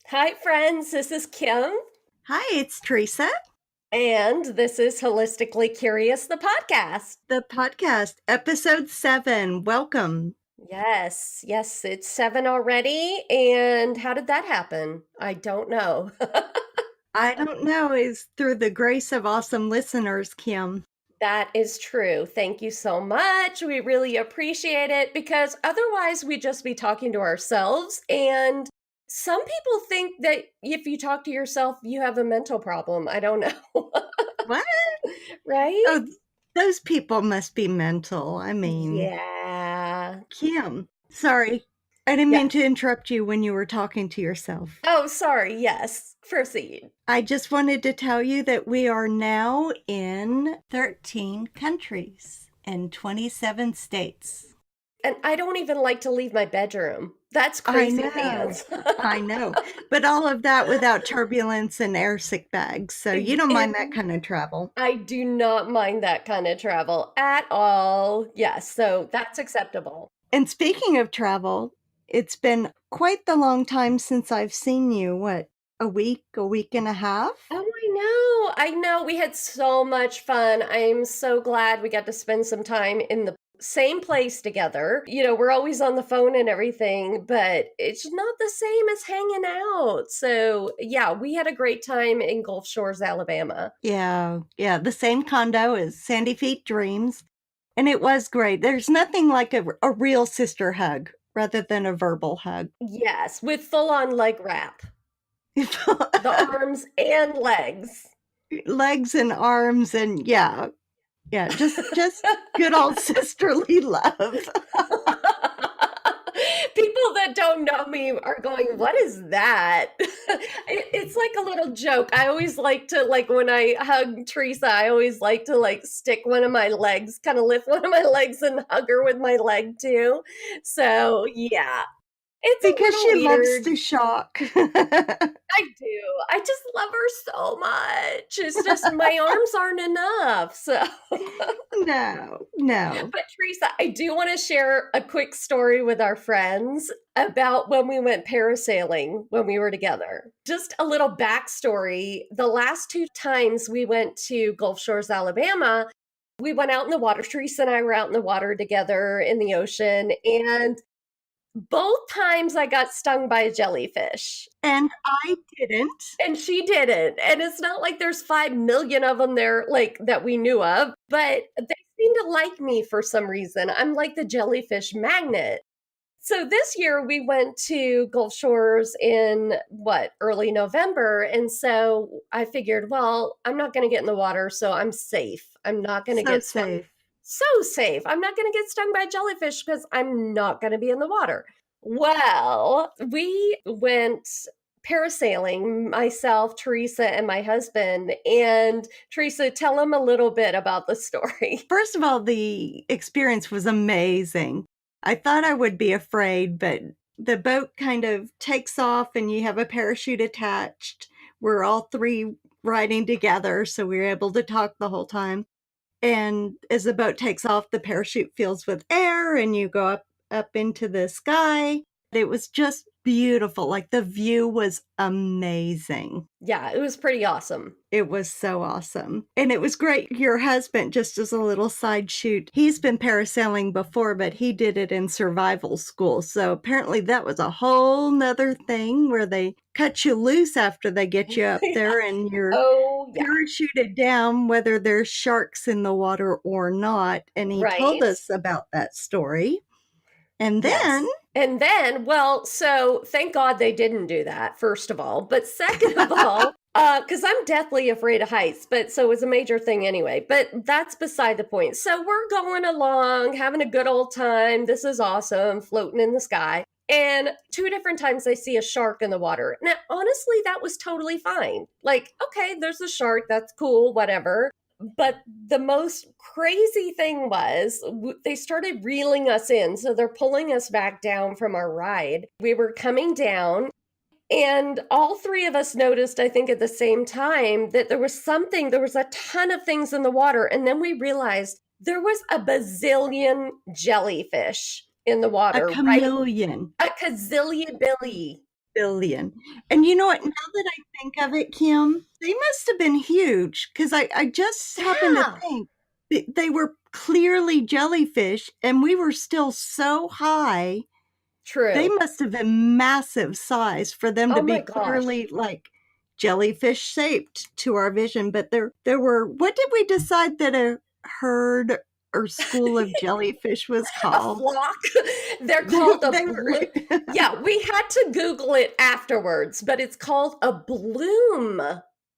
Hi, friends. This is Kim, Hi, it's Teresa, and this is Holistically Curious, the podcast. the podcast, episode 7. Welcome. Yes, yes, it's 7 already. And how did that happen? I don't know. I don't know, is through the grace of awesome listeners, Kim. That is true. Thank you so much. We really appreciate it because otherwise we'd just be talking to ourselves. And some people think that if you talk to yourself, you have a mental problem. I don't know. What? Right? Oh, those people must be mental. I mean, Yeah. Kim, sorry. I didn't Yeah. mean to interrupt you when you were talking to yourself. Oh, sorry. Yes. Proceed. I just wanted to tell you that we are now in 13 countries and 27 states. And I don't even like to leave my bedroom. That's I crazy know. pants. I know. But all of that without turbulence and air sick bags. So you don't mind that And kind of travel. I do not mind that kind of travel at all. Yes, so that's acceptable. And speaking of travel, it's been quite the long time since I've seen you. What, a week and a half? Oh, I know. I know. We had so much fun. I'm so glad we got to spend some time in the same place together. We're always on the phone and everything, but it's not the same as hanging out. So, yeah, we had a great time in Gulf Shores, Alabama. Yeah, yeah, the same condo as Sandy Feet Dreams. And it was great. There's nothing like a real sister hug rather than a verbal hug. Yes, with full on leg wrap, the arms and legs. Legs and arms and yeah, yeah, just good old sisterly love. People that don't know me are going, "What is that?" It's like a little joke. I always like to like when I hug Teresa, I always like to like stick one of my legs, kind of lift one of my legs and hug her with my leg too. So, yeah. It's a Because little she loves weird. to shock. I do. I just love her so much. It's just my arms aren't enough. So, No, no. but Teresa, I do want to share a quick story with our friends about when we went parasailing when we were together. Just a little backstory. The last two times we went to Gulf Shores, Alabama, we went out in the water. Teresa and I were out in the water together in the ocean. And both times I got stung by a jellyfish. And I didn't. And she didn't. And it's not like there's 5 million of them there, like that we knew of, but they seem to like me for some reason. I'm like the jellyfish magnet. So this year we went to Gulf Shores in early November. And so I figured, well, I'm not going to get in the water, so I'm safe. I'm not going to So get stung. safe. So safe. I'm not going to get stung by a jellyfish because I'm not going to be in the water. Well, we went parasailing, myself, Teresa, and my husband. And Teresa, tell them a little bit about the story. First of all, the experience was amazing. I thought I would be afraid, but the boat kind of takes off and you have a parachute attached. We're all three riding together, so we were able to talk the whole time. And as the boat takes off, the parachute fills with air and you go up into the sky. It was just beautiful. Like the view was amazing. Yeah, it was pretty awesome. It was so awesome. And it was great. Your husband, just as a little side shoot, he's been parasailing before, but he did it in survival school. So apparently that was a whole nother thing where they cut you loose after they get you up Yeah. there and you're Oh, yeah. parachuted down, whether there's sharks in the water or not. And he told Right. us about that story. And then, Yes. And then, well, so thank God they didn't do that, first of all. But second of all, because I'm deathly afraid of heights, but so it's a major thing anyway. But that's beside the point. So we're going along, having a good old time. This is awesome, floating in the sky. And two different times I see a shark in the water. Now, honestly, that was totally fine. Like, okay, there's a shark. That's cool, whatever. But the most crazy thing was they started reeling us in. So they're pulling us back down from our ride. We were coming down, and all three of us noticed, I think, at the same time that there was a ton of things in the water. And then we realized there was a bazillion jellyfish in the a water, right? chameleon. A gazillion billy. billion. And you know what? Now that I think of it, Kim, they must have been huge because I just happened to Yeah, think that they were clearly jellyfish and we were still so high. They true. must have been massive size for them to Oh be my gosh. clearly like jellyfish shaped to our vision. But there were, what did we decide that a herd or school of jellyfish was A called? flock. They're They, called a they were yeah, we had to Google it afterwards, but it's called a bloom.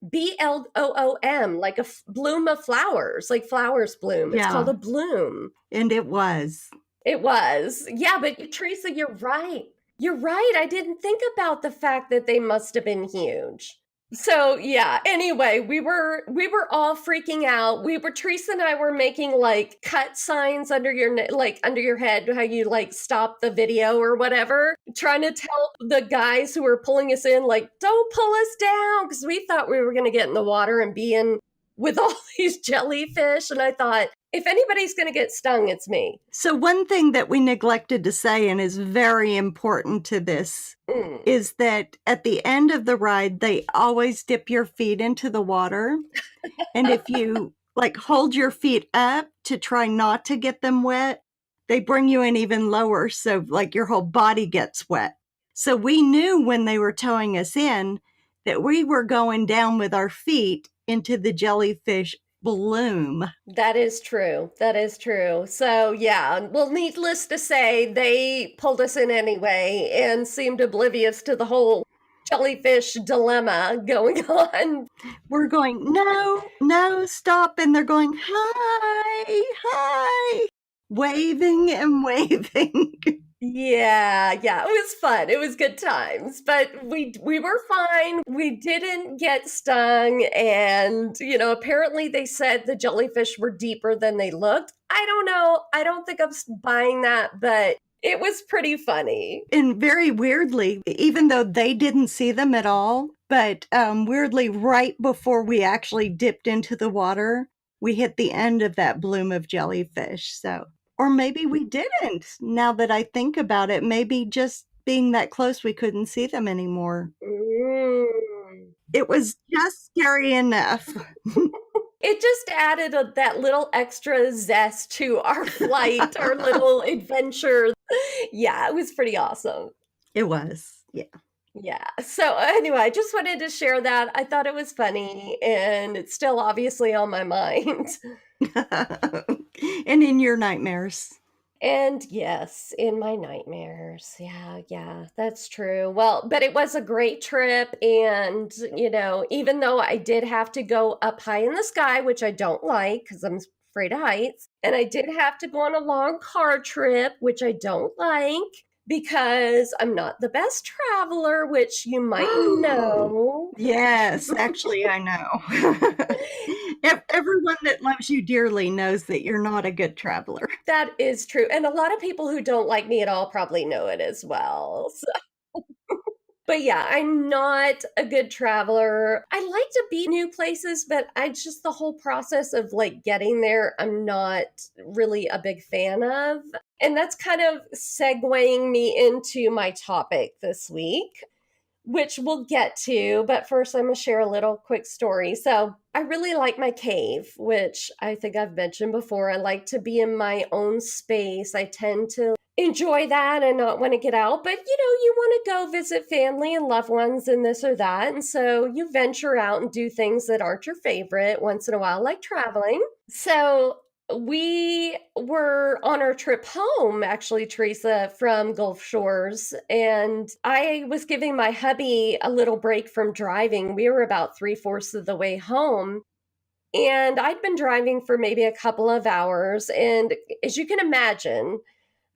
Bloom, like a bloom of flowers, like flowers bloom. It's called yeah, a bloom. and it was. It was. Yeah, but Teresa, you're right. You're right. I didn't think about the fact that they must have been huge. So, yeah, anyway, we were all freaking out. We were Teresa and I were making like cut signs under your like under your head how you like stop the video or whatever, trying to tell the guys who were pulling us in like don't pull us down because we thought we were going to get in the water and be in with all these jellyfish and I thought if anybody's going to get stung, it's me. So, one thing that we neglected to say and is very important to this Mm. is that at the end of the ride, they always dip your feet into the water. And if you like hold your feet up to try not to get them wet, they bring you in even lower. So, like your whole body gets wet. So, we knew when they were towing us in that we were going down with our feet into the jellyfish bloom. That is true. That is true. So, yeah, well, needless to say, they pulled us in anyway and seemed oblivious to the whole jellyfish dilemma going on. We're going, no, no, stop. And they're going, hi, hi, waving and waving. Yeah, yeah, it was fun. It was good times, but we were fine. We didn't get stung, and apparently they said the jellyfish were deeper than they looked. I don't know. I don't think I'm buying that, but it was pretty funny. And very weirdly, even though they didn't see them at all, but weirdly, right before we actually dipped into the water, we hit the end of that bloom of jellyfish. So, or maybe we didn't. Now that I think about it, maybe just being that close, we couldn't see them anymore. Mm. It was just scary enough. It just added that little extra zest to our flight, our little adventure. Yeah, it was pretty awesome. It was, yeah. Yeah. So anyway, I just wanted to share that. I thought it was funny and it's still obviously on my mind. And in your nightmares. And yes, in my nightmares. Yeah, yeah, that's true. Well, but it was a great trip. And, even though I did have to go up high in the sky, which I don't like because I'm afraid of heights, and I did have to go on a long car trip, which I don't like because I'm not the best traveler, which you might know. Yes, actually, I know. Everyone that loves you dearly knows that you're not a good traveler. That is true. And a lot of people who don't like me at all probably know it as well. But yeah, I'm not a good traveler. I like to be new places, but I just the whole process of like getting there, I'm not really a big fan of. And that's kind of segueing me into my topic this week, which we'll get to. But first, I'm going to share a little quick story. So, I really like my cave, which I think I've mentioned before. I like to be in my own space. I tend to enjoy that and not want to get out. But, you want to go visit family and loved ones and this or that. And so you venture out and do things that aren't your favorite once in a while, like traveling. So, we were on our trip home, actually, Teresa, from Gulf Shores, and I was giving my hubby a little break from driving. We were about three-fourths of the way home, and I'd been driving for maybe a couple of hours. And as you can imagine,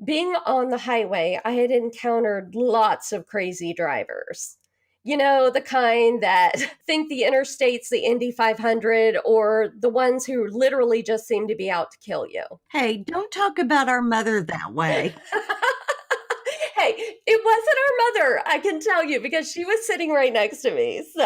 being on the highway, I had encountered lots of crazy drivers. The kind that think the interstate's the Indy 500 or the ones who literally just seem to be out to kill you. Hey, don't talk about our mother that way. Hey, it wasn't our mother, I can tell you, because she was sitting right next to me. So,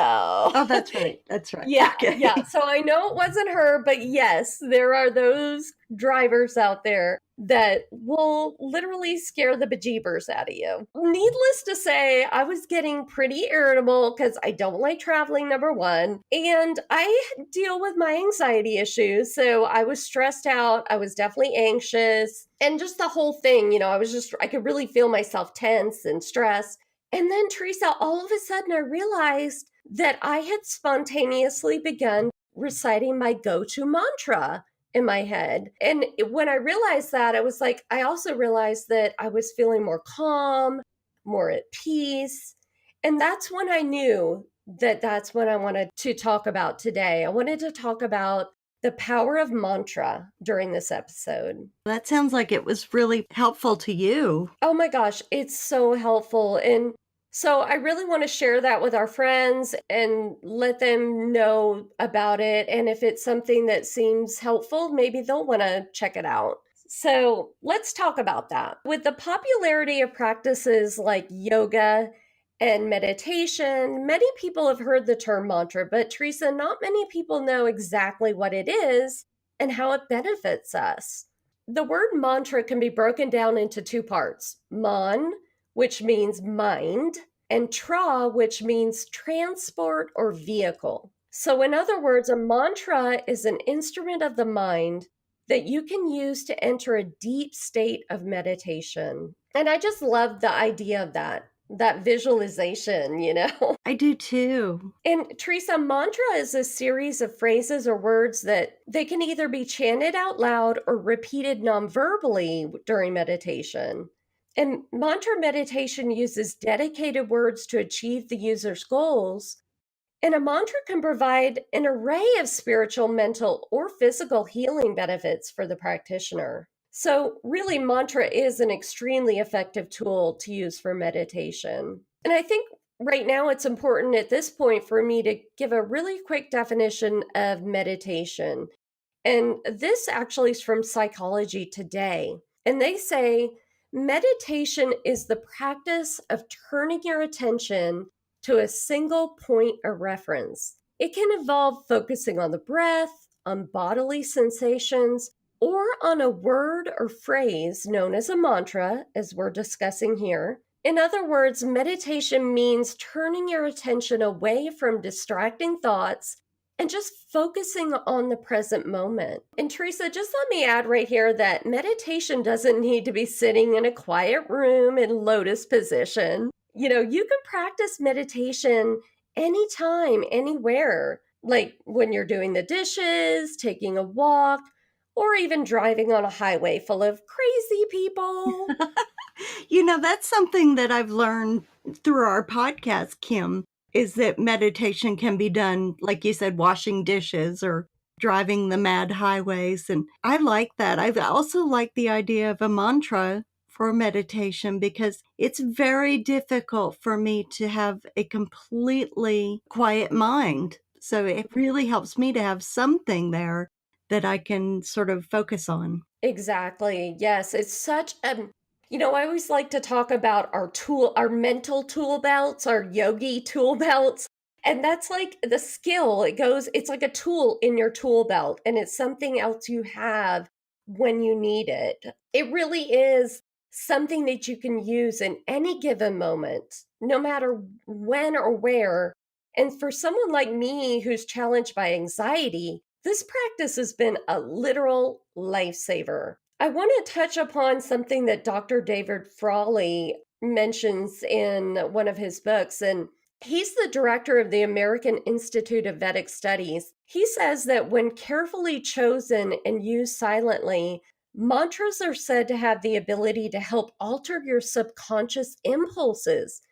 Oh, that's right. That's right. yeah, Okay. yeah. So I know it wasn't her, but yes, there are those drivers out there. that will literally scare the bejeebers out of you. Needless to say, I was getting pretty irritable because I don't like traveling, number one, and I deal with my anxiety issues. So I was stressed out. I was definitely anxious. And just the whole thing, I could really feel myself tense and stressed. And then, Teresa, all of a sudden, I realized that I had spontaneously begun reciting my go to mantra in my head. And when I realized that, I also realized that I was feeling more calm, more at peace. And that's when I knew that that's what I wanted to talk about today. I wanted to talk about the power of mantra during this episode. That sounds like it was really helpful to you. Oh my gosh, it's so helpful. And so I really want to share that with our friends and let them know about it. And if it's something that seems helpful, maybe they'll want to check it out. So let's talk about that. With the popularity of practices like yoga and meditation, many people have heard the term mantra, but Teresa, not many people know exactly what it is and how it benefits us. The word mantra can be broken down into two parts: man, which means mind, and tra, which means transport or vehicle. So, in other words, a mantra is an instrument of the mind that you can use to enter a deep state of meditation. And I just love the idea of that visualization. I do too. And Teresa, mantra is a series of phrases or words that they can either be chanted out loud or repeated non-verbally during meditation. And mantra meditation uses dedicated words to achieve the user's goals. And a mantra can provide an array of spiritual, mental, or physical healing benefits for the practitioner. So, really, mantra is an extremely effective tool to use for meditation. And I think right now it's important at this point for me to give a really quick definition of meditation. And this actually is from Psychology Today. And they say meditation is the practice of turning your attention to a single point of reference. It can involve focusing on the breath, on bodily sensations, or on a word or phrase known as a mantra, as we're discussing here. In other words, meditation means turning your attention away from distracting thoughts and just focusing on the present moment. And Teresa, just let me add right here that meditation doesn't need to be sitting in a quiet room in lotus position. You can practice meditation anytime, anywhere, like when you're doing the dishes, taking a walk, or even driving on a highway full of crazy people. That's something that I've learned through our podcast, Kim, is that meditation can be done, like you said, washing dishes or driving the mad highways. And I like that. I also like the idea of a mantra for meditation because it's very difficult for me to have a completely quiet mind. So it really helps me to have something there that I can sort of focus on. Exactly. Yes, it's such a I always like to talk about our mental tool belts, our yogi tool belts. And that's like the skill. It's like a tool in your tool belt, and it's something else you have when you need it. It really is something that you can use in any given moment, no matter when or where. And for someone like me who's challenged by anxiety, this practice has been a literal lifesaver. I want to touch upon something that Dr. David Frawley mentions in one of his books, and he's the director of the American Institute of Vedic Studies. He says that when carefully chosen and used silently, mantras are said to have the ability to help alter your subconscious impulses,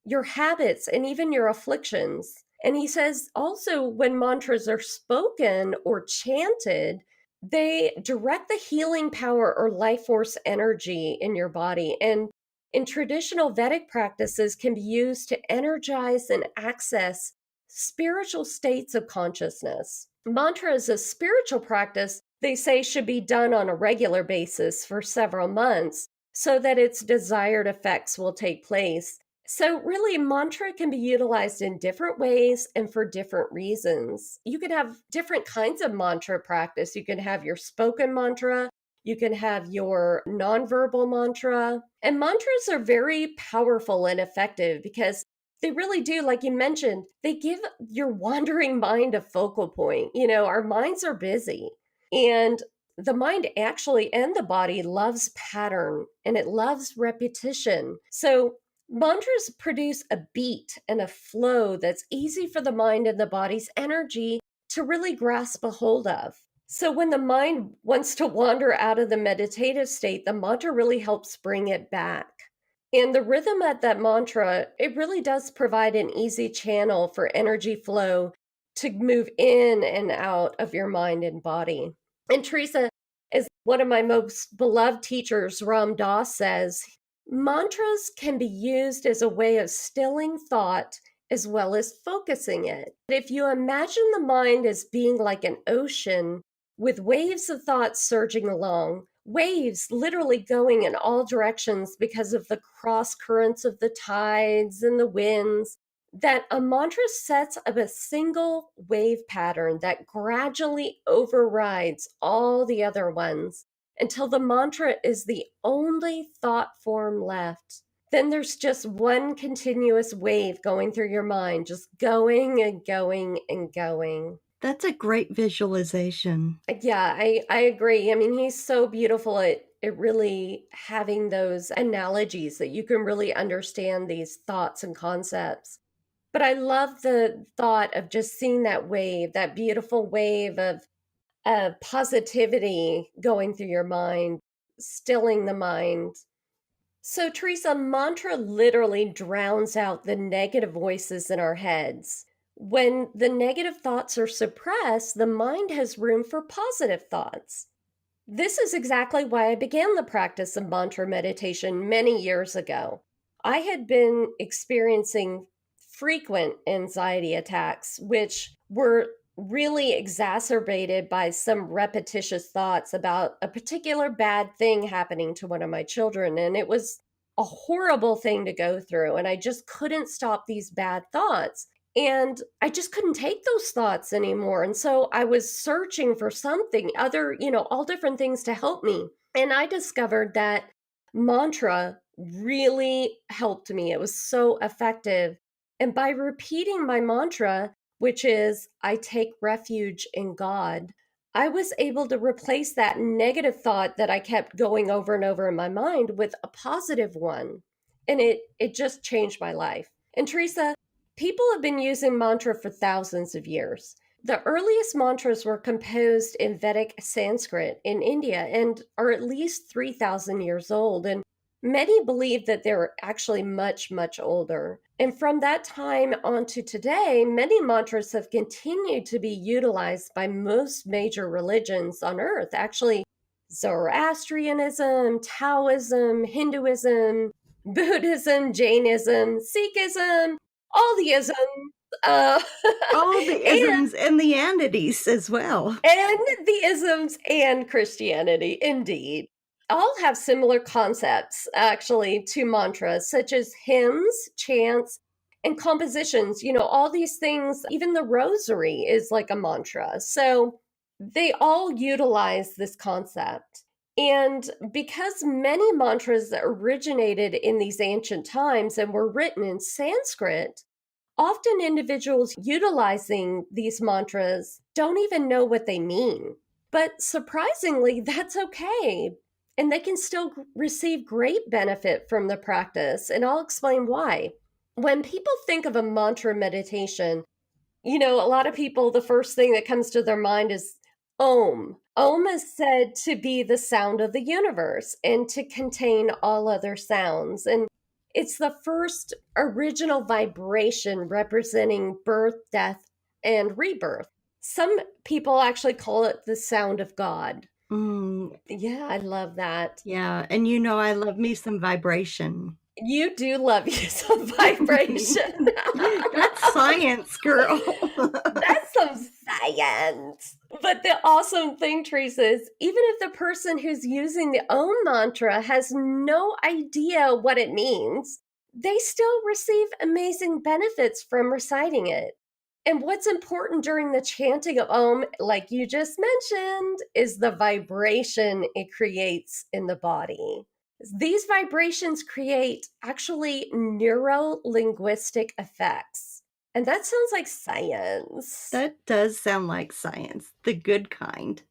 your habits, and even your afflictions. And he says also when mantras are spoken or chanted, they direct the healing power or life force energy in your body. And in traditional Vedic practices can be used to energize and access spiritual states of consciousness. Mantra is a spiritual practice they say should be done on a regular basis for several months so that its desired effects will take place. So, really, mantra can be utilized in different ways and for different reasons. You can have different kinds of mantra practice. You can have your spoken mantra, You can have your nonverbal mantra. And mantras are very powerful and effective because they really do, like you mentioned, they give your wandering mind a focal point. Our minds are busy, and the mind actually and the body loves pattern and it loves repetition. So mantras produce a beat and a flow that's easy for the mind and the body's energy to really grasp a hold of. So when the mind wants to wander out of the meditative state, the mantra really helps bring it back. And the rhythm at that mantra, it really does provide an easy channel for energy flow to move in and out of your mind and body. And Teresa, as one of my most beloved teachers, Ram Dass, says, mantras can be used as a way of stilling thought as well as focusing it. If you imagine the mind as being like an ocean with waves of thought surging along, waves literally going in all directions because of the cross currents of the tides and the winds, that a mantra sets up a single wave pattern that gradually overrides all the other ones until the mantra is the only thought form left. Then there's just one continuous wave going through your mind, just going and going and going. That's a great visualization. Yeah, I agree. I mean, he's so beautiful at really having those analogies that you can really understand these thoughts and concepts. But I love the thought of just seeing that wave, that beautiful wave of positivity going through your mind, stilling the mind. So, Teresa, mantra literally drowns out the negative voices in our heads. When the negative thoughts are suppressed, the mind has room for positive thoughts. This is exactly why I began the practice of mantra meditation many years ago. I had been experiencing frequent anxiety attacks, which were really exacerbated by some repetitious thoughts about a particular bad thing happening to one of my children. And it was a horrible thing to go through. And I just couldn't stop these bad thoughts. And I just couldn't take those thoughts anymore. And so I was searching for something, other, all different things to help me. And I discovered that mantra really helped me. It was so effective. And by repeating my mantra, which is, I take refuge in God, I was able to replace that negative thought that I kept going over and over in my mind with a positive one. And it just changed my life. And Teresa, people have been using mantra for thousands of years. The earliest mantras were composed in Vedic Sanskrit in India and are at least 3,000 years old. And many believe that they're actually much, much older. And from that time on to today, many mantras have continued to be utilized by most major religions on earth. Actually, Zoroastrianism, Taoism, Hinduism, Buddhism, Jainism, Sikhism, all the isms, uh, All the and isms and the anities as well. the isms and Christianity, indeed, all have similar concepts actually to mantras, such as hymns, chants, and compositions. All these things, even the rosary is like a mantra. So they all utilize this concept. And because many mantras originated in these ancient times and were written in Sanskrit, often individuals utilizing these mantras don't even know what they mean. But surprisingly, that's okay. And they can still receive great benefit from the practice. And I'll explain why. When people think of a mantra meditation, a lot of people, the first thing that comes to their mind is Om. Om is said to be the sound of the universe and to contain all other sounds. And it's the first original vibration representing birth, death, and rebirth. Some people actually call it the sound of God. Mm, Yeah, I love that. yeah, and I love me some vibration. You do love you some vibration. That's science, girl. That's some science. But the awesome thing, Teresa, is even if the person who's using the Om mantra has no idea what it means, they still receive amazing benefits from reciting it. And what's important during the chanting of Om, like you just mentioned, is the vibration it creates in the body. These vibrations create actually neuro-linguistic effects. And that sounds like science. That does sound like science, the good kind.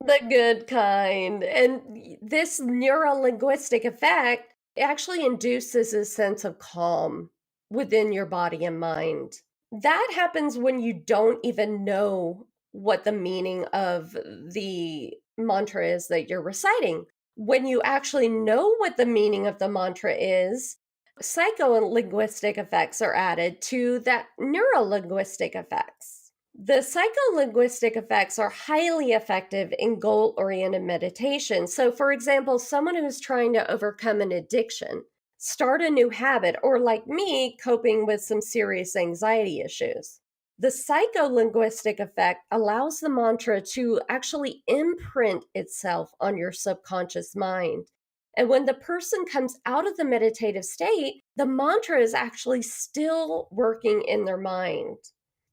The good kind. And this neuro-linguistic effect actually induces a sense of calm within your body and mind. That happens when you don't even know what the meaning of the mantra is that you're reciting. When you actually know what the meaning of the mantra is, psycholinguistic effects are added to that neurolinguistic effects. The psycholinguistic effects are highly effective in goal oriented meditation. So, for example, someone who's trying to overcome an addiction, start a new habit, or like me, coping with some serious anxiety issues. The psycholinguistic effect allows the mantra to actually imprint itself on your subconscious mind. And when the person comes out of the meditative state, the mantra is actually still working in their mind.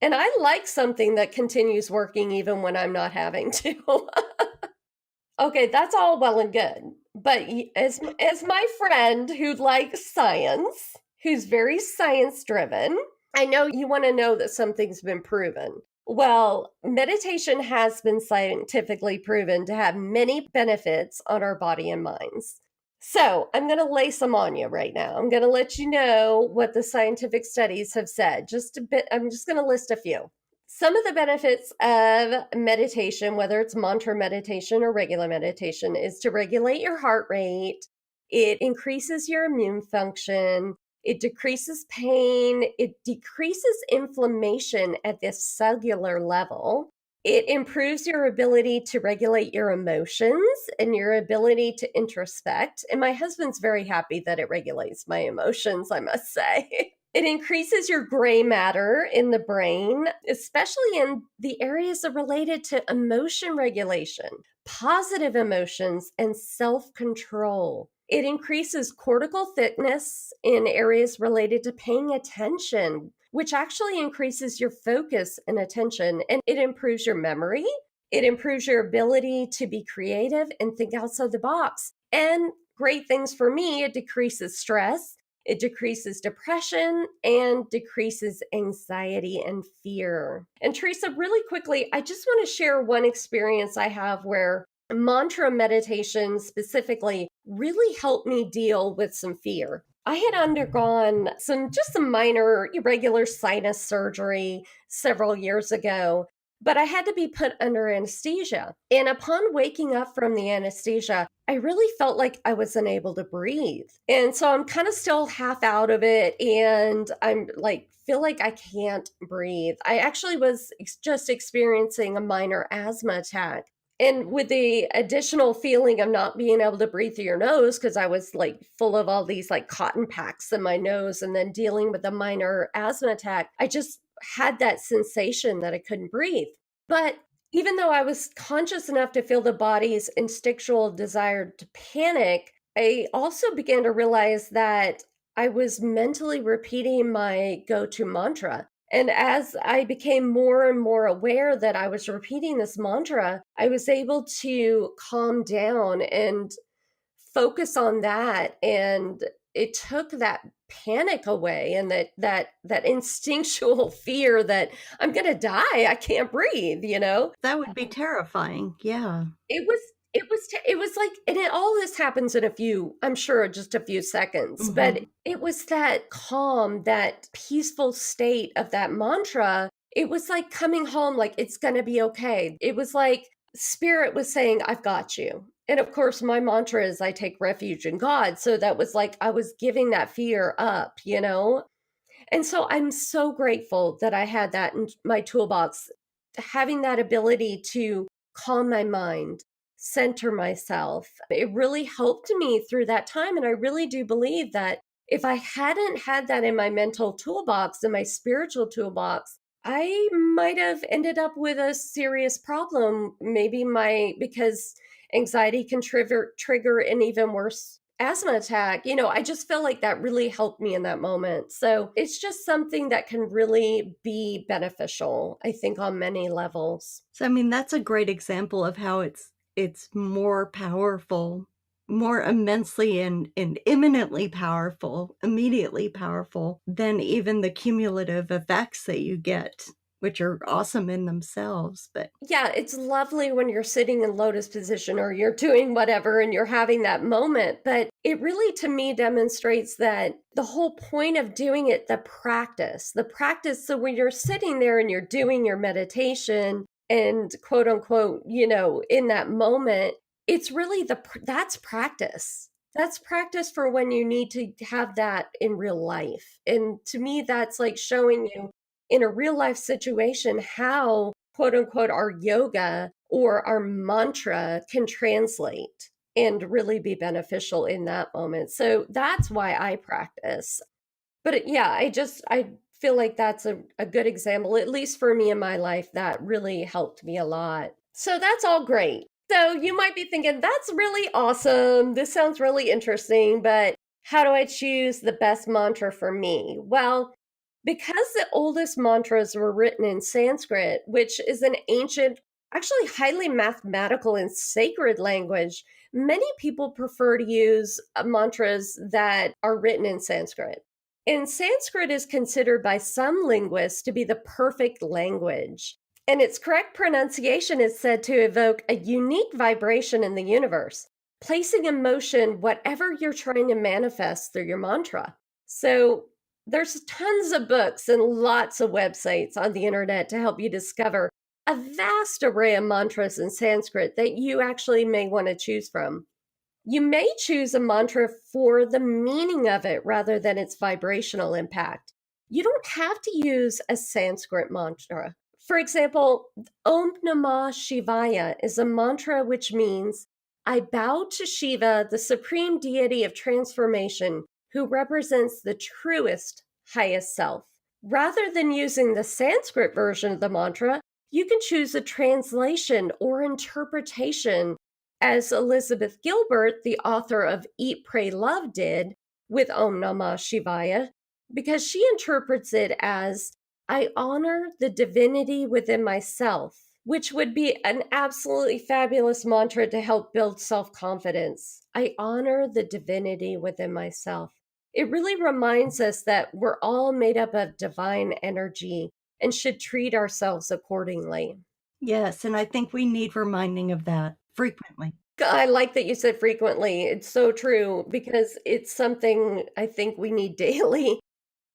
And I like something that continues working even when I'm not having to. Okay, that's all well and good. But as my friend who likes science, who's very science driven, I know you want to know that something's been proven. Well, meditation has been scientifically proven to have many benefits on our body and minds. So I'm going to lay some on you right now. I'm going to let you know what the scientific studies have said. Just a bit, I'm just going to list a few. Some of the benefits of meditation, whether it's mantra meditation or regular meditation, is to regulate your heart rate. It increases your immune function. It decreases pain. It decreases inflammation at the cellular level. It improves your ability to regulate your emotions and your ability to introspect. And my husband's very happy that it regulates my emotions, I must say. It increases your gray matter in the brain, especially in the areas that are related to emotion regulation, positive emotions, and self control. It increases cortical thickness in areas related to paying attention, which actually increases your focus and attention, and it improves your memory. It improves your ability to be creative and think outside the box. And great things for me, it decreases stress. It decreases depression and decreases anxiety and fear. And Teresa, really quickly, I just want to share one experience I have where mantra meditation specifically really helped me deal with some fear. I had undergone some minor irregular sinus surgery several years ago, but I had to be put under anesthesia. And upon waking up from the anesthesia, I really felt like I was unable to breathe. And so I'm kind of still half out of it. And I'm like, feel like I can't breathe. I actually was just experiencing a minor asthma attack. And with the additional feeling of not being able to breathe through your nose, because I was like full of all these like cotton packs in my nose and then dealing with a minor asthma attack, I just had that sensation that I couldn't breathe. But even though I was conscious enough to feel the body's instinctual desire to panic, I also began to realize that I was mentally repeating my go to mantra. And as I became more and more aware that I was repeating this mantra, I was able to calm down and focus on that. And it took that panic away and that instinctual fear that I'm going to die, I can't breathe, you know? That would be terrifying. Yeah. It was like, and all this happens in a few, I'm sure, just a few seconds, but Mhm. it was that calm, that peaceful state of that mantra. It was like coming home, like it's going to be okay. It was like spirit was saying, I've got you. And of course, my mantra is I take refuge in God. So that was like I was giving that fear up, you know? And so I'm so grateful that I had that in my toolbox, having that ability to calm my mind, center myself. It really helped me through that time. And I really do believe that if I hadn't had that in my mental toolbox, in my spiritual toolbox, I might have ended up with a serious problem. Maybe because anxiety can trigger an even worse asthma attack, I just feel like that really helped me in that moment. So it's just something that can really be beneficial, I think, on many levels. So, I mean, that's a great example of how it's more powerful, more immensely and imminently powerful, immediately powerful than even the cumulative effects that you get, which are awesome in themselves. But Yeah, it's lovely when you're sitting in lotus position or you're doing whatever and you're having that moment. But it really, to me, demonstrates that the whole point of doing it, the practice. So when you're sitting there and you're doing your meditation and quote unquote, in that moment, it's really that's practice. That's practice for when you need to have that in real life. And to me, that's like showing you in a real life situation how quote unquote our yoga or our mantra can translate and really be beneficial in that moment. So that's why I practice. But yeah, I feel like that's a good example, at least for me in my life, that really helped me a lot. So that's all great. So you might be thinking, that's really awesome. This sounds really interesting, but how do I choose the best mantra for me? Well, because the oldest mantras were written in Sanskrit, which is an ancient, actually highly mathematical and sacred language, many people prefer to use mantras that are written in Sanskrit. And Sanskrit is considered by some linguists to be the perfect language. And its correct pronunciation is said to evoke a unique vibration in the universe, placing in motion whatever you're trying to manifest through your mantra. So there's tons of books and lots of websites on the internet to help you discover a vast array of mantras in Sanskrit that you actually may want to choose from. You may choose a mantra for the meaning of it rather than its vibrational impact. You don't have to use a Sanskrit mantra. For example, Om Namah Shivaya is a mantra which means, I bow to Shiva, the supreme deity of transformation, who represents the truest, highest self. Rather than using the Sanskrit version of the mantra, you can choose a translation or interpretation, as Elizabeth Gilbert, the author of Eat, Pray, Love, did with Om Namah Shivaya, because she interprets it as, I honor the divinity within myself, which would be an absolutely fabulous mantra to help build self confidence. I honor the divinity within myself. It really reminds us that we're all made up of divine energy and should treat ourselves accordingly. yes, and I think we need reminding of that frequently. I like that you said frequently. It's so true because it's something I think we need daily.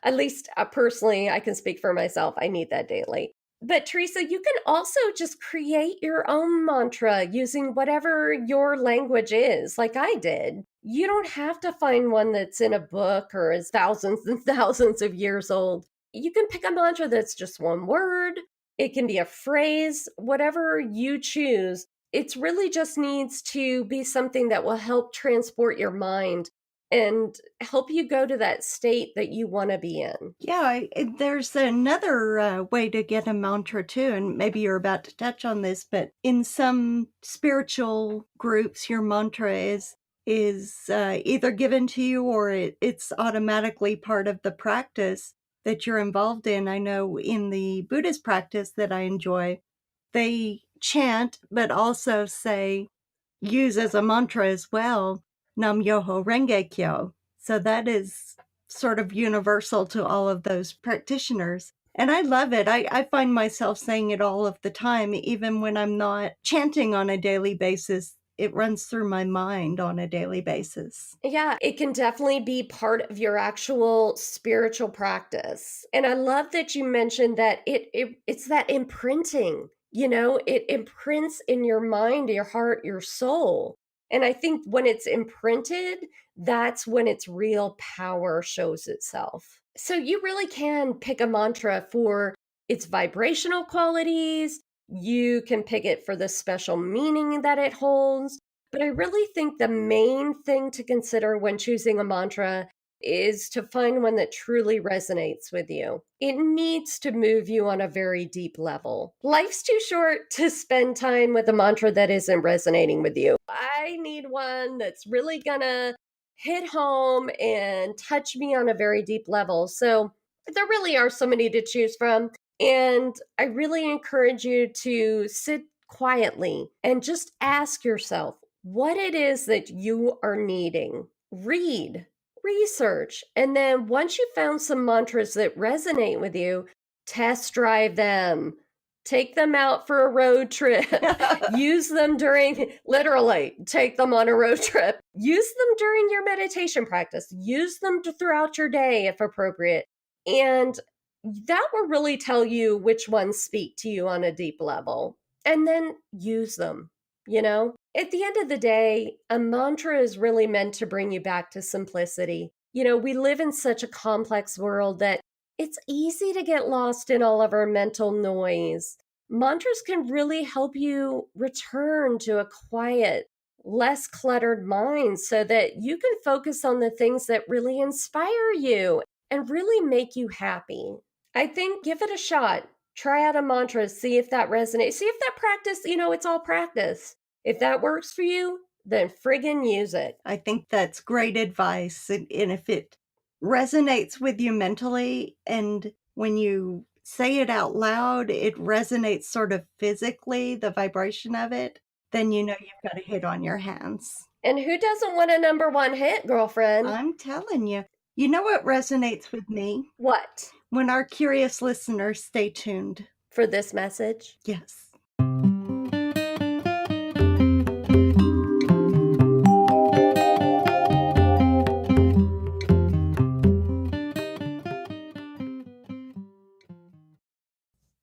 At least personally, I can speak for myself. I need that daily. But Teresa, you can also just create your own mantra using whatever your language is, like I did. You don't have to find one that's in a book or is thousands and thousands of years old. You can pick a mantra that's just one word. It can be a phrase, whatever you choose. It really just needs to be something that will help transport your mind and help you go to that state that you want to be in. Yeah, there's another way to get a mantra too, and maybe you're about to touch on this, but in some spiritual groups, your mantra is either given to you or it's automatically part of the practice that you're involved in. I know in the Buddhist practice that I enjoy, they chant, but also use as a mantra as well, Nam Yoho Renge Kyo. So that is sort of universal to all of those practitioners. And I love it. I find myself saying it all of the time, even when I'm not chanting on a daily basis. It runs through my mind on a daily basis. Yeah, it can definitely be part of your actual spiritual practice. And I love that you mentioned that it's that imprinting, it imprints in your mind, your heart, your soul. And I think when it's imprinted, that's when its real power shows itself. So you really can pick a mantra for its vibrational qualities. You can pick it for the special meaning that it holds. But I really think the main thing to consider when choosing a mantra is to find one that truly resonates with you. It needs to move you on a very deep level. Life's too short to spend time with a mantra that isn't resonating with you. I need one that's really gonna hit home and touch me on a very deep level. So there really are so many to choose from. And I really encourage you to sit quietly and just ask yourself what it is that you are needing. Read, research, and then once you've found some mantras that resonate with you, test drive them. Take them out for a road trip. Use them during, literally, take them on a road trip. Use them during your meditation practice. Use them throughout your day if appropriate. And that will really tell you which ones speak to you on a deep level. And then use them, you know? At the end of the day, a mantra is really meant to bring you back to simplicity. You know, we live in such a complex world that it's easy to get lost in all of our mental noise. Mantras can really help you return to a quiet, less cluttered mind so that you can focus on the things that really inspire you and really make you happy. I think give it a shot. Try out a mantra, see if that resonates. See if that practice, it's all practice. If that works for you, then friggin' use it. I think that's great advice. And if it resonates with you mentally, and when you say it out loud, it resonates sort of physically, the vibration of it, then you know you've got a hit on your hands. And who doesn't want a number one hit, girlfriend? I'm telling you. You know what resonates with me? What? When our curious listeners stay tuned. For this message? Yes.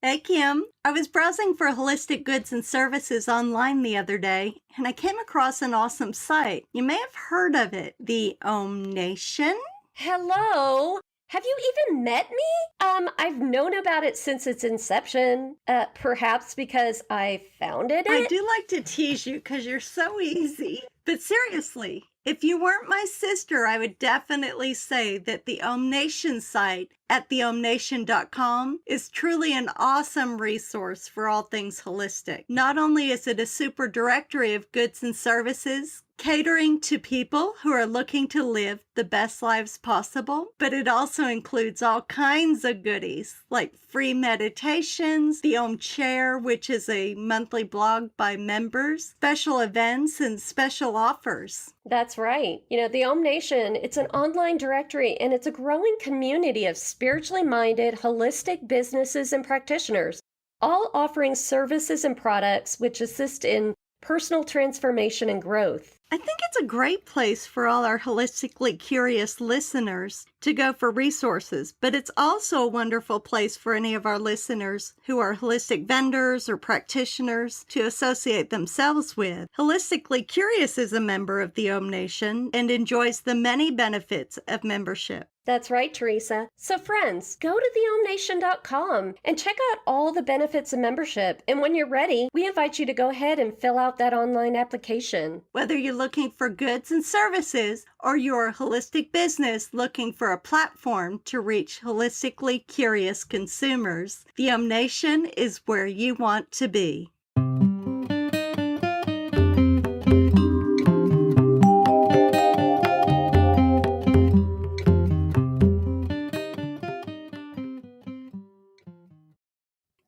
Hey, Kim. I was browsing for holistic goods and services online the other day, and I came across an awesome site. You may have heard of it, the Om Nation. Hello? Have you even met me? I've known about it since its inception, perhaps because I founded it. I do like to tease you because you're so easy. But seriously, if you weren't my sister, I would definitely say that the Om Nation site at theomnation.com is truly an awesome resource for all things holistic. Not only is it a super directory of goods and services, catering to people who are looking to live the best lives possible, but it also includes all kinds of goodies like free meditations, the Om Chair, which is a monthly blog by members, special events, and special offers. That's right. The Om Nation, it's an online directory and it's a growing community of spiritually minded, holistic businesses and practitioners, all offering services and products which assist in personal transformation and growth. I think it's a great place for all our holistically curious listeners to go for resources, but it's also a wonderful place for any of our listeners who are holistic vendors or practitioners to associate themselves with. Holistically Curious is a member of the Om Nation and enjoys the many benefits of membership. That's right, Teresa. So friends, go to theomnation.com and check out all the benefits of membership. And when you're ready, we invite you to go ahead and fill out that online application. Whether you're looking for goods and services or you're a holistic business looking for a platform to reach holistically curious consumers, the Om Nation is where you want to be.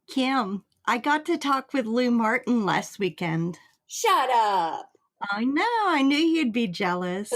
Kim, I got to talk with Lou Martin last weekend. Shut up. I know. I knew you'd be jealous.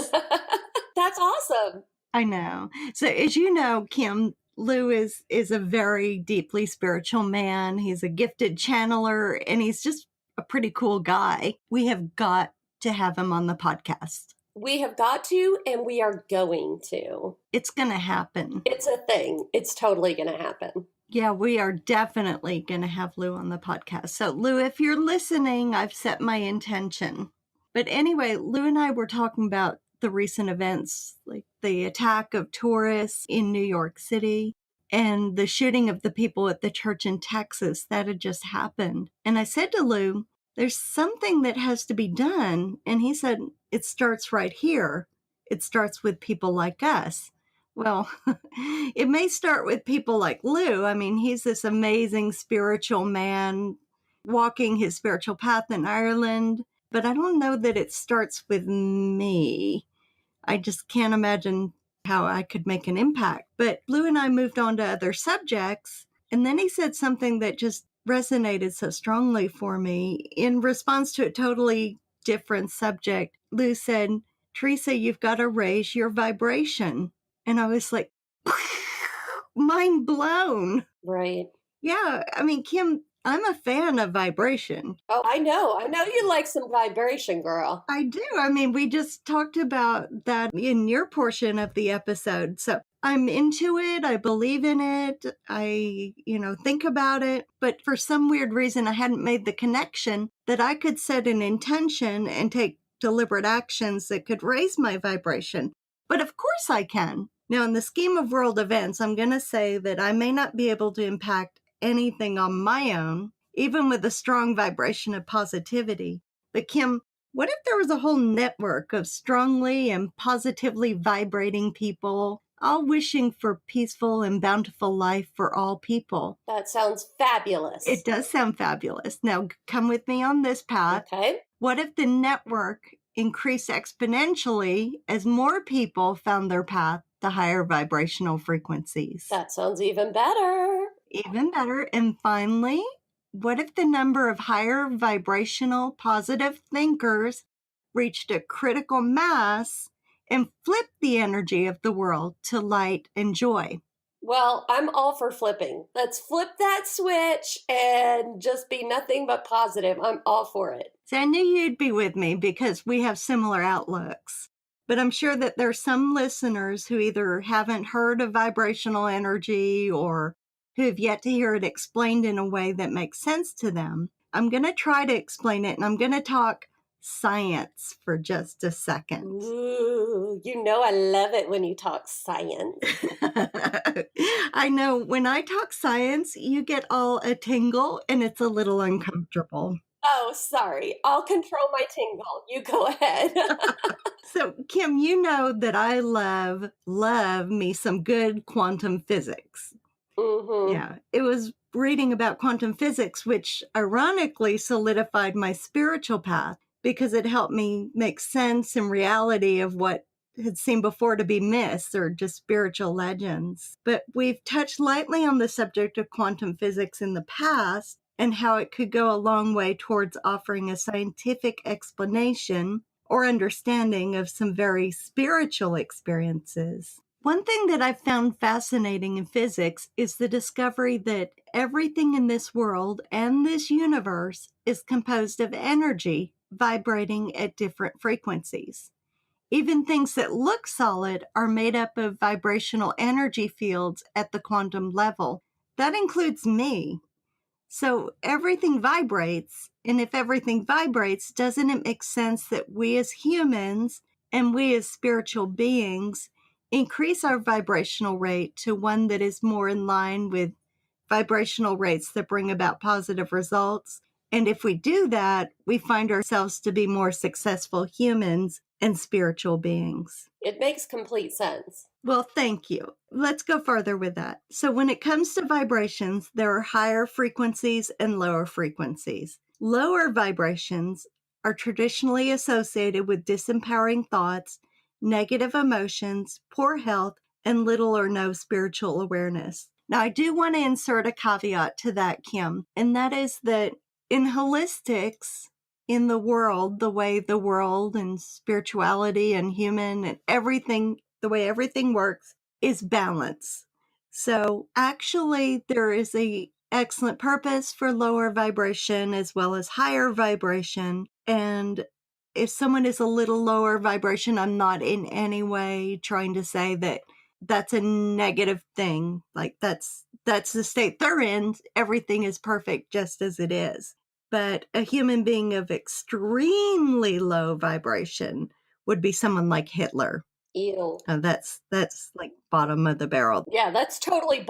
That's awesome. I know. So as you know, Kim, Lou is a very deeply spiritual man. He's a gifted channeler, and he's just a pretty cool guy. We have got to have him on the podcast. We have got to, and we are going to. It's going to happen. It's a thing. It's totally going to happen. Yeah, we are definitely going to have Lou on the podcast. So, Lou, if you're listening, I've set my intention. But anyway, Lou and I were talking about the recent events, like the attack of tourists in New York City and the shooting of the people at the church in Texas that had just happened. And I said to Lou, there's something that has to be done. And he said, it starts right here. It starts with people like us. Well, it may start with people like Lou. I mean, he's this amazing spiritual man walking his spiritual path in Ireland, but I don't know that it starts with me. I just can't imagine how I could make an impact. But Blue and I moved on to other subjects. And then he said something that just resonated so strongly for me in response to a totally different subject. Lou said, Teresa, you've got to raise your vibration. And I was like, mind blown. Right. Yeah. I mean, Kim, I'm a fan of vibration. Oh, I know. I know you like some vibration, girl. I do. I mean, we just talked about that in your portion of the episode. So I'm into it. I believe in it. I, think about it. But for some weird reason, I hadn't made the connection that I could set an intention and take deliberate actions that could raise my vibration. But of course I can. Now, in the scheme of world events, I'm going to say that I may not be able to impact anything on my own, even with a strong vibration of positivity. But Kim, what if there was a whole network of strongly and positively vibrating people, all wishing for peaceful and bountiful life for all people? That sounds fabulous. It does sound fabulous. Now, come with me on this path. Okay. What if the network increased exponentially as more people found their path to higher vibrational frequencies? That sounds even better. Even better. And finally, what if the number of higher vibrational positive thinkers reached a critical mass and flipped the energy of the world to light and joy? Well, I'm all for flipping. Let's flip that switch and just be nothing but positive. I'm all for it. So I knew you'd be with me because we have similar outlooks. But I'm sure that there's some listeners who either haven't heard of vibrational energy or who have yet to hear it explained in a way that makes sense to them. I'm going to try to explain it, and I'm going to talk science for just a second. Ooh, I love it when you talk science. I know when I talk science, you get all a tingle and it's a little uncomfortable. Oh, sorry. I'll control my tingle. You go ahead. So, Kim, you know that I love me some good quantum physics. Mm-hmm. Yeah, it was reading about quantum physics, which ironically solidified my spiritual path because it helped me make sense in reality of what had seemed before to be myths or just spiritual legends. But we've touched lightly on the subject of quantum physics in the past and how it could go a long way towards offering a scientific explanation or understanding of some very spiritual experiences. One thing that I've found fascinating in physics is the discovery that everything in this world and this universe is composed of energy vibrating at different frequencies. Even things that look solid are made up of vibrational energy fields at the quantum level. That includes me. So everything vibrates, and if everything vibrates, doesn't it make sense that we as humans and we as spiritual beings increase our vibrational rate to one that is more in line with vibrational rates that bring about positive results? And if we do that, we find ourselves to be more successful humans and spiritual beings. It makes complete sense. Well, thank you. Let's go further with that. So when it comes to vibrations, there are higher frequencies and lower frequencies. Lower vibrations are traditionally associated with disempowering thoughts, negative emotions, poor health, and little or no spiritual awareness. Now, I do want to insert a caveat to that, Kim, and that is that in holistics, in the world, the way the world and spirituality and human and everything, the way everything works is balance. So actually there is a excellent purpose for lower vibration as well as higher vibration. And if someone is a little lower vibration, I'm not in any way trying to say that that's a negative thing. Like that's the state they're in. Everything is perfect just as it is. But a human being of extremely low vibration would be someone like Hitler. Ew. That's like bottom of the barrel. Yeah, that's totally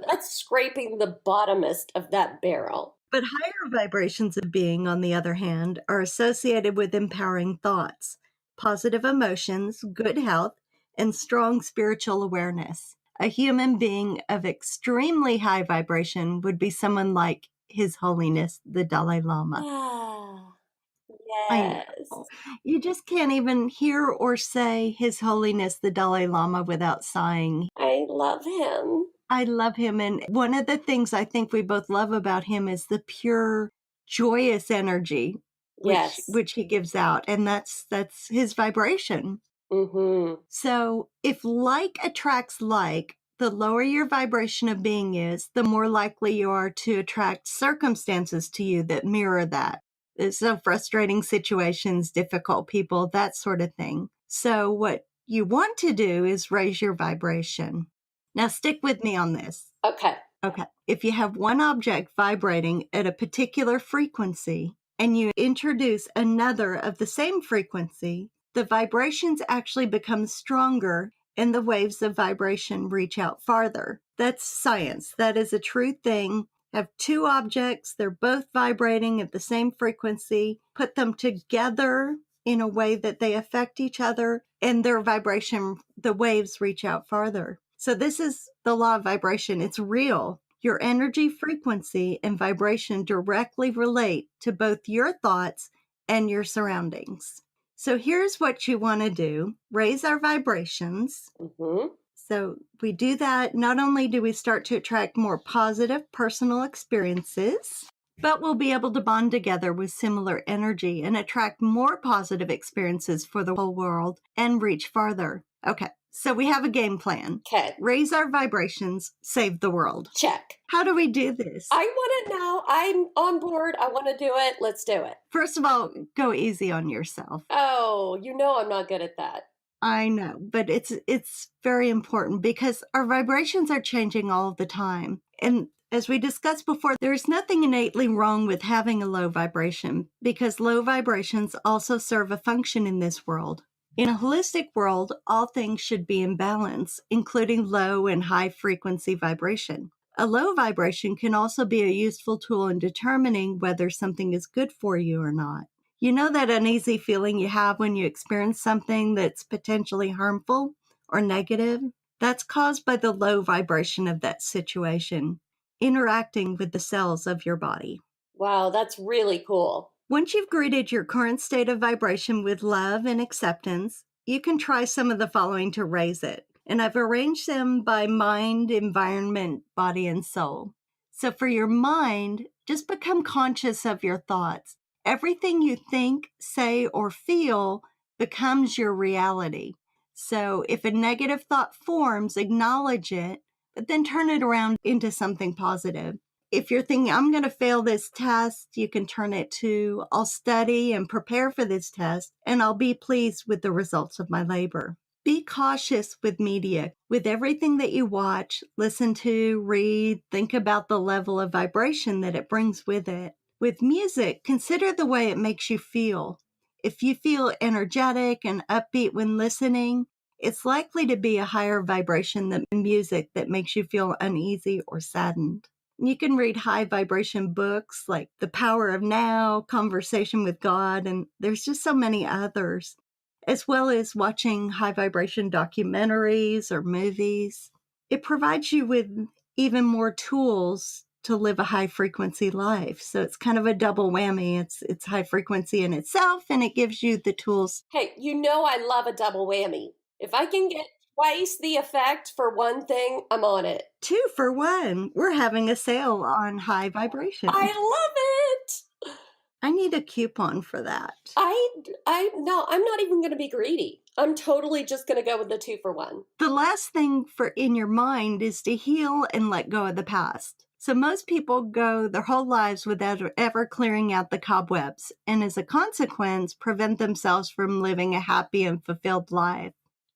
that's scraping the bottomest of that barrel. But higher vibrations of being, on the other hand, are associated with empowering thoughts, positive emotions, good health, and strong spiritual awareness. A human being of extremely high vibration would be someone like His Holiness, the Dalai Lama. Ah, I Yes. know. You just can't even hear or say His Holiness the Dalai Lama without sighing. I love him. I love him, and one of the things I think we both love about him is the pure, joyous energy Yes. which he gives out, and that's his vibration. Mhm. So, if like attracts like, the lower your vibration of being is, the more likely you are to attract circumstances to you that mirror that. So frustrating situations, difficult people, that sort of thing. So, what you want to do is raise your vibration. Now, stick with me on this. Okay. Okay. If you have one object vibrating at a particular frequency and you introduce another of the same frequency, the vibrations actually become stronger and the waves of vibration reach out farther. That's science. That is a true thing. Have two objects, they're both vibrating at the same frequency, put them together in a way that they affect each other, and their vibration, the waves reach out farther. So this is the law of vibration. It's real. Your energy frequency and vibration directly relate to both your thoughts and your surroundings. So here's what you want to do. Raise our vibrations. Mhm. So we do that. Not only do we start to attract more positive personal experiences, but we'll be able to bond together with similar energy and attract more positive experiences for the whole world and reach farther. Okay, so we have a game plan. Okay. Raise our vibrations, save the world. Check. How do we do this? I want it now. I'm on board. I want to do it. Let's do it. First of all, go easy on yourself. Oh, you know I'm not good at that. I know, but it's very important because our vibrations are changing all the time. And as we discussed before, there's nothing innately wrong with having a low vibration because low vibrations also serve a function in this world. In a holistic world, all things should be in balance, including low and high frequency vibration. A low vibration can also be a useful tool in determining whether something is good for you or not. You know that uneasy feeling you have when you experience something that's potentially harmful or negative? That's caused by the low vibration of that situation interacting with the cells of your body. Wow, that's really cool. Once you've greeted your current state of vibration with love and acceptance, you can try some of the following to raise it. And I've arranged them by mind, environment, body, and soul. So for your mind, just become conscious of your thoughts. Everything you think, say, or feel becomes your reality. So if a negative thought forms, acknowledge it, but then turn it around into something positive. If you're thinking, I'm going to fail this test, you can turn it to, I'll study and prepare for this test, and I'll be pleased with the results of my labor. Be cautious with media. With everything that you watch, listen to, read, think about the level of vibration that it brings with it. With music, consider the way it makes you feel. If you feel energetic and upbeat when listening, it's likely to be a higher vibration than music that makes you feel uneasy or saddened. You can read high vibration books like The Power of Now, Conversation with God, and there's just so many others, as well as watching high vibration documentaries or movies. It provides you with even more tools to live a high frequency life. So it's kind of a double whammy. It's high frequency in itself, and it gives you the tools. Hey, you know I love a double whammy. If I can get twice the effect for one thing, I'm on it. 2 for 1. We're having a sale on high vibration. I love it. I need a coupon for that. No, I'm not even going to be greedy. I'm totally just going to go with the 2 for 1. The last thing for in your mind is to heal and let go of the past. So most people go their whole lives without ever clearing out the cobwebs, and as a consequence, prevent themselves from living a happy and fulfilled life.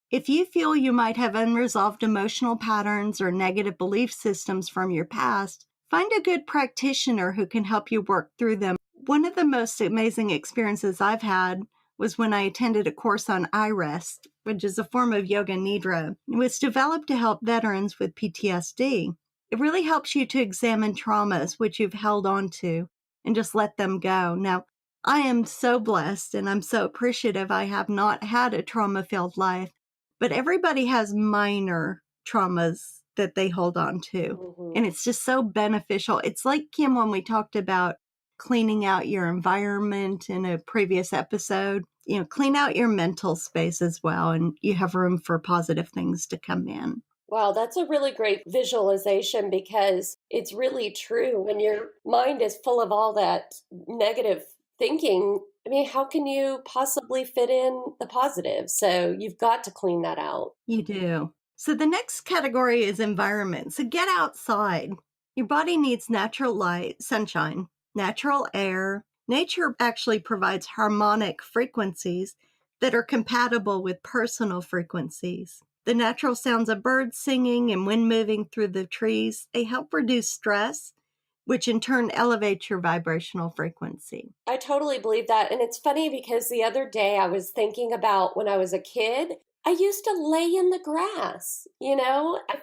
If you feel you might have unresolved emotional patterns or negative belief systems from your past, find a good practitioner who can help you work through them. One of the most amazing experiences I've had was when I attended a course on iRest, which is a form of yoga nidra. It was developed to help veterans with PTSD. It really helps you to examine traumas which you've held on to and just let them go. Now, I am so blessed and I'm so appreciative I have not had a trauma-filled life, but everybody has minor traumas that they hold on to. Mm-hmm. And it's just so beneficial. It's like, Kim, when we talked about cleaning out your environment in a previous episode. Clean out your mental space as well, and you have room for positive things to come in. Wow, that's a really great visualization because it's really true. When your mind is full of all that negative thinking, I mean, how can you possibly fit in the positive? So you've got to clean that out. You do. So the next category is environment. So get outside. Your body needs natural light, sunshine, natural air. Nature actually provides harmonic frequencies that are compatible with personal frequencies. The natural sounds of birds singing and wind moving through the trees, they help reduce stress, which in turn elevates your vibrational frequency. I totally believe that. And it's funny because the other day I was thinking about when I was a kid, I used to lay in the grass,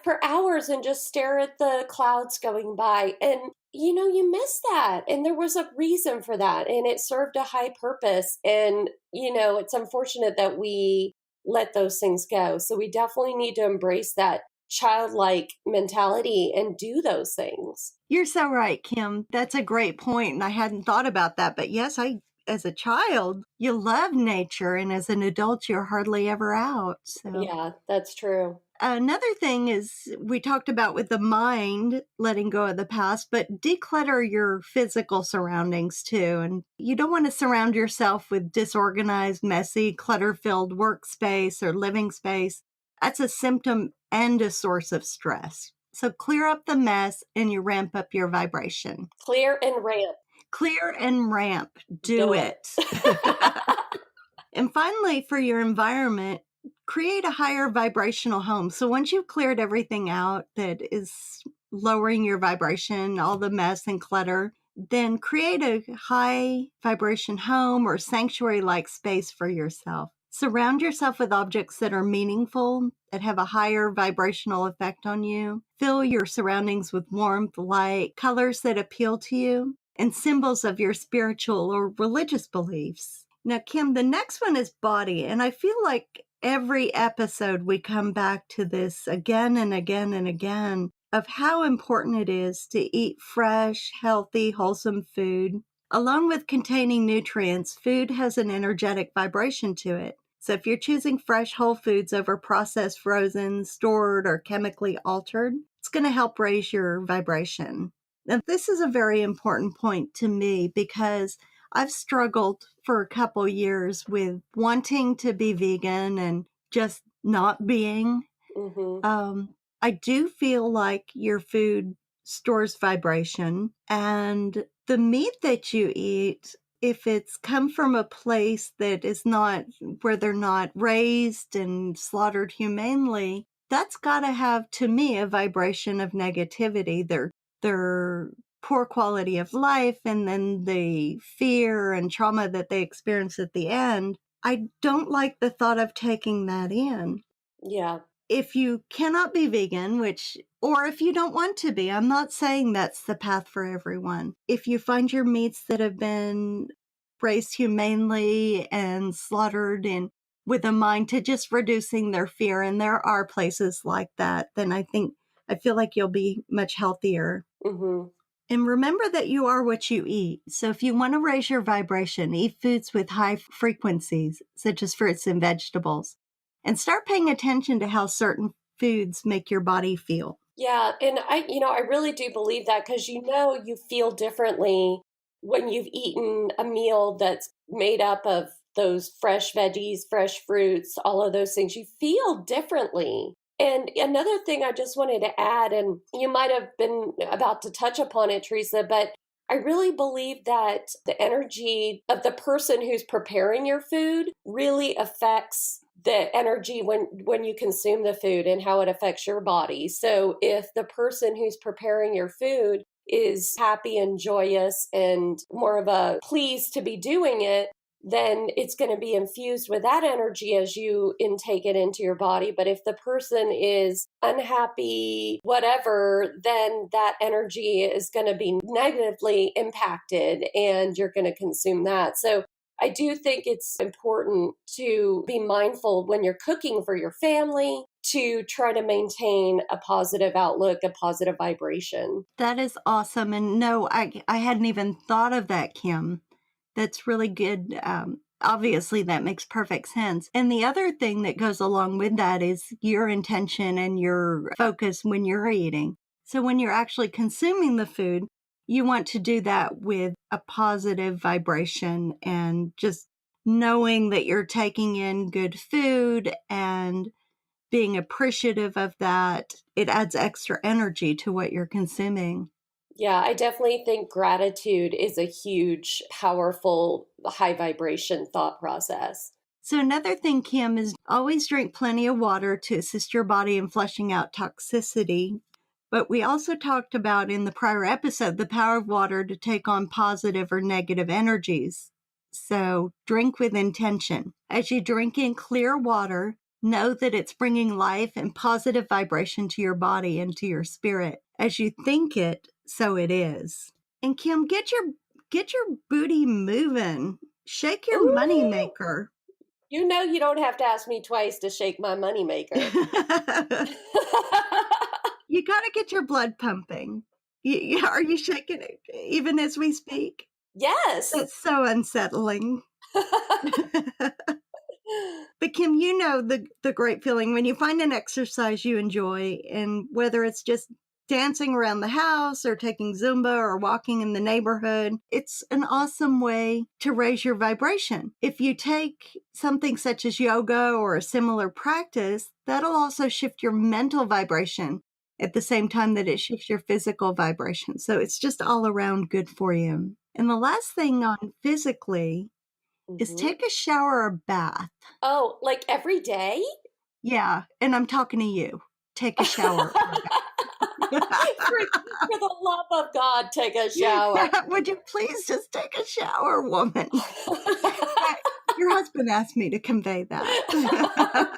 for hours and just stare at the clouds going by. And, you miss that. And there was a reason for that. And it served a high purpose. And, it's unfortunate that we let those things go. So we definitely need to embrace that childlike mentality and do those things. You're so right, Kim. That's a great point, and I hadn't thought about that. But yes, as a child, you love nature, and as an adult, you're hardly ever out. So Yeah, that's true. another thing is we talked about with the mind, letting go of the past, but declutter your physical surroundings too. And you don't want to surround yourself with disorganized, messy, clutter-filled workspace or living space. That's a symptom and a source of stress. So clear up the mess and you ramp up your vibration. Clear and ramp. Clear and ramp. Do Do it. And finally, for your environment, create a higher vibrational home. So once you've cleared everything out that is lowering your vibration, all the mess and clutter, then create a high vibration home or sanctuary-like space for yourself. Surround yourself with objects that are meaningful, that have a higher vibrational effect on you. Fill your surroundings with warmth, light, colors that appeal to you, and symbols of your spiritual or religious beliefs. Now, Kim, the next one is body. And I feel like every episode we come back to this again and again and again of how important it is to eat fresh, healthy, wholesome food. Along with containing nutrients, food has an energetic vibration to it. So if you're choosing fresh whole foods over processed, frozen, stored, or chemically altered, it's going to help raise your vibration. Now, this is a very important point to me because I've struggled for a couple years with wanting to be vegan and just not being. Mm-hmm. I do feel like your food stores vibration, and the meat that you eat, if it's come from a place that is not where they're not raised and slaughtered humanely, that's got to have, to me, a vibration of negativity. Their poor quality of life, and then the fear and trauma that they experience at the end. I don't like the thought of taking that in. Yeah. If you cannot be vegan, or if you don't want to be, I'm not saying that's the path for everyone. If you find your meats that have been raised humanely and slaughtered and with a mind to just reducing their fear, and there are places like that, then I feel like you'll be much healthier. Mm-hmm. And remember that you are what you eat. So if you want to raise your vibration, eat foods with high frequencies, such as fruits and vegetables, and start paying attention to how certain foods make your body feel. Yeah, and I really do believe that because you feel differently when you've eaten a meal that's made up of those fresh veggies, fresh fruits, all of those things. You feel differently. And another thing I just wanted to add, and you might have been about to touch upon it, Teresa, but I really believe that the energy of the person who's preparing your food really affects the energy when you consume the food and how it affects your body. So if the person who's preparing your food is happy and joyous and more of a pleased to be doing it, then it's going to be infused with that energy as you intake it into your body. But if the person is unhappy, whatever, then that energy is going to be negatively impacted and you're going to consume that. So I do think it's important to be mindful when you're cooking for your family to try to maintain a positive outlook, a positive vibration. That is awesome, and no, I hadn't even thought of that, Kim. That's really good. Obviously, that makes perfect sense. And the other thing that goes along with that is your intention and your focus when you're eating. So when you're actually consuming the food, you want to do that with a positive vibration and just knowing that you're taking in good food and being appreciative of that. It adds extra energy to what you're consuming. Yeah, I definitely think gratitude is a huge, powerful, high vibration thought process. So another thing, Kim, is always drink plenty of water to assist your body in flushing out toxicity. But we also talked about in the prior episode the power of water to take on positive or negative energies. So drink with intention. As you drink in clear water, know that it's bringing life and positive vibration to your body and to your spirit. As you think it, so it is. And Kim, get your booty moving. Shake your money Ooh, maker. you know you don't have to ask me twice to shake my moneymaker. You gotta get your blood pumping. Are you shaking it even as we speak? Yes. That's so unsettling. But Kim, you know the great feeling when you find an exercise you enjoy, and whether it's just dancing around the house or taking Zumba or walking in the neighborhood, it's an awesome way to raise your vibration. If you take something such as yoga or a similar practice, that'll also shift your mental vibration at the same time that it shifts your physical vibration. So it's just all around good for you. And the last thing on physically is Hmm. take a shower or bath. Oh, like every day? Yeah, and I'm talking to you. Take a shower or a For the love of God, take a shower. bath. Would you please just take a shower, woman? Uh, Your husband asked me to convey that.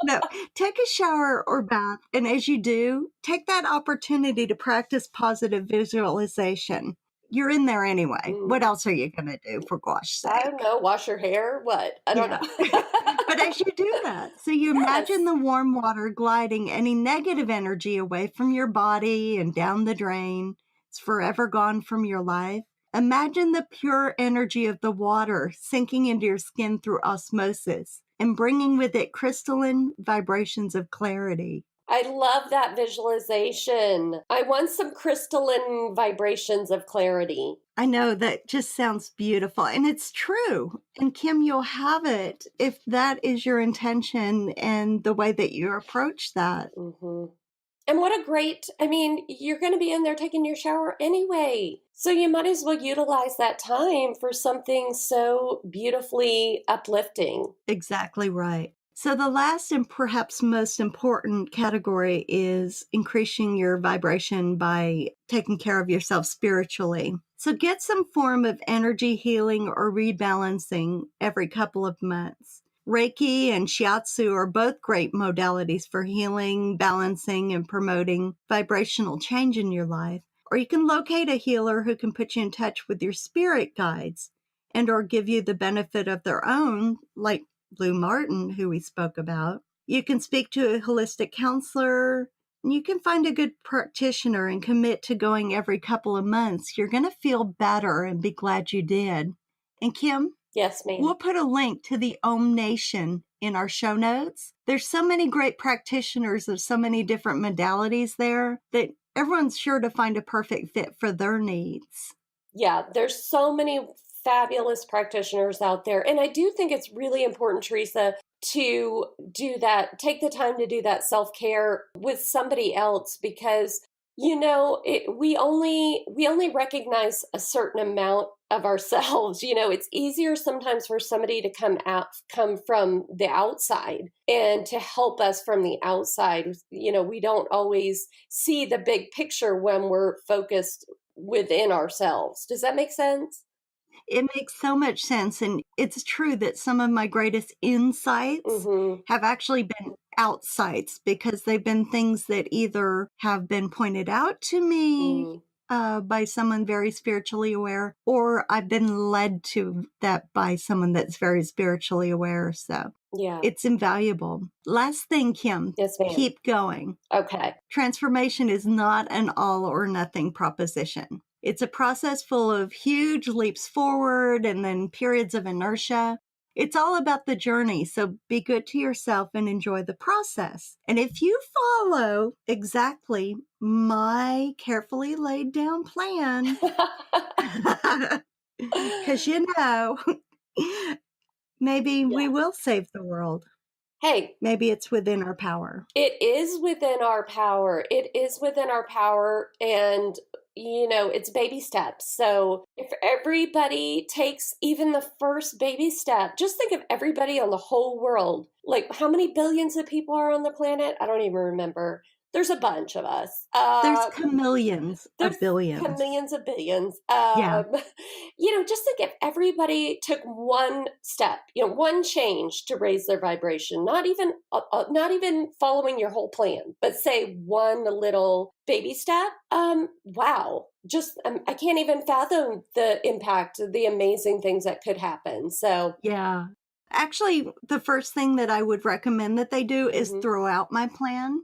No, take a shower or bath, and as you do, take that opportunity to practice positive visualization. You're in there anyway. What Mm, else are you going to do, for gosh I don't sake? know. Wash your hair? What? I don't Yeah. But know. as you do that, so you imagine Yes. the warm water gliding any negative energy away from your body and down the drain. It's forever gone from your life. Imagine the pure energy of the water sinking into your skin through osmosis and bringing with it crystalline vibrations of clarity. I love that visualization. I want some crystalline vibrations of clarity. I know that just sounds beautiful, and it's true. And Kim, you'll have it if that is your intention and the way that you approach that. Hmm. And what a great, I mean, you're going to be in there taking your shower anyway. So you might as well utilize that time for something so beautifully uplifting. Exactly right. So, the last and perhaps most important category is increasing your vibration by taking care of yourself spiritually. So, get some form of energy healing or rebalancing every couple of months. Reiki and Shiatsu are both great modalities for healing, balancing, and promoting vibrational change in your life. Or you can locate a healer who can put you in touch with your spirit guides and or give you the benefit of their own, like Lou Martin, who we spoke about. You can speak to a holistic counselor. And you can find a good practitioner and commit to going every couple of months. You're going to feel better and be glad you did. And Kim, Yes, ma'am. we'll put a link to the Om Nation in our show notes. There's so many great practitioners of so many different modalities there that everyone's sure to find a perfect fit for their needs. Yeah, there's so many fabulous practitioners out there. And I do think it's really important, Teresa, to do that, take the time to do that self care with somebody else because we only recognize a certain amount of ourselves. It's easier sometimes for somebody to come from the outside and to help us from the outside. We don't always see the big picture when we're focused within ourselves. Does that make sense? It makes so much sense. And it's true that some of my greatest insights Mm-hmm. have actually been outsights because they've been things that either have been pointed out to me, by someone very spiritually aware, or I've been led to that by someone that's very spiritually aware. So Yeah. it's invaluable. Last thing, Kim, Yes, ma'am. keep going. Okay. Transformation is not an all or nothing proposition. It's a process full of huge leaps forward and then periods of inertia. It's all about the journey, so be good to yourself and enjoy the process. And if you follow exactly my carefully laid down plan, because maybe we Yeah. will save the world. Hey, Maybe it's within our power. it is within our power. It is within our power. And, it's baby steps. So if everybody takes even the first baby step, just think of everybody on the whole world. Like, how many billions of people are on the planet? I don't even remember. There's a bunch of us. There's chameleons There's of billions. millions of billions. Yeah. Just think if everybody took one step, one change to raise their vibration, not even following your whole plan, but say one little baby step. Wow. I can't even fathom the impact of the amazing things that could happen. So, Yeah. Actually, the first thing that I would recommend that they do is mhm. throw out my plan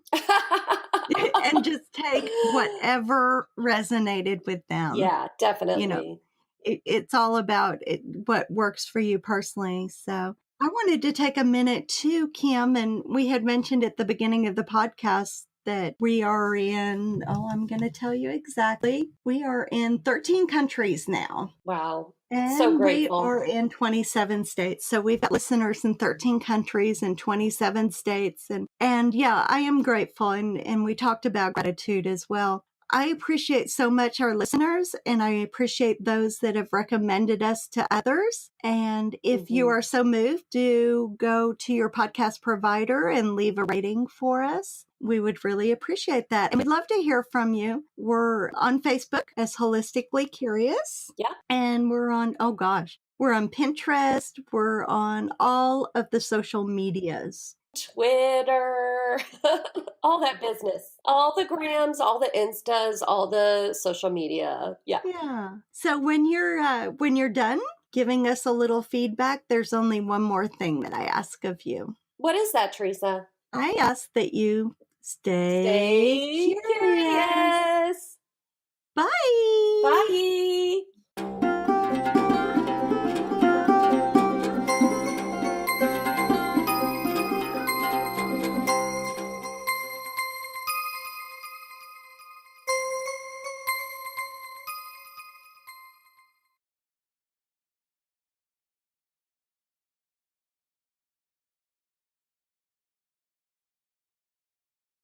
and just take whatever resonated with them. Yeah, You know, definitely. it's all about what works for you personally. So I wanted to take a minute too, Kim, and we had mentioned at the beginning of the podcast that we are I'm going to tell you exactly, we are in 13 countries now. Wow. So And we grateful. are in 27 states. So we've got listeners in 13 countries and 27 states. And yeah, I am grateful. And we talked about gratitude as well. I appreciate so much our listeners, and I appreciate those that have recommended us to others. And if you are so moved, do go to your podcast provider and leave a rating for us. We would really appreciate that. And we'd love to hear from you. We're on Facebook as Holistically Curious. Yeah. And we're on Pinterest. We're on all of the social medias. Twitter, all that business, all the grams, all the instas, all the social media. Yeah. Yeah. So when you're done giving us a little feedback, there's only one more thing that I ask of you. What is that, Teresa? I ask that you stay Stay curious. curious. Bye. Bye.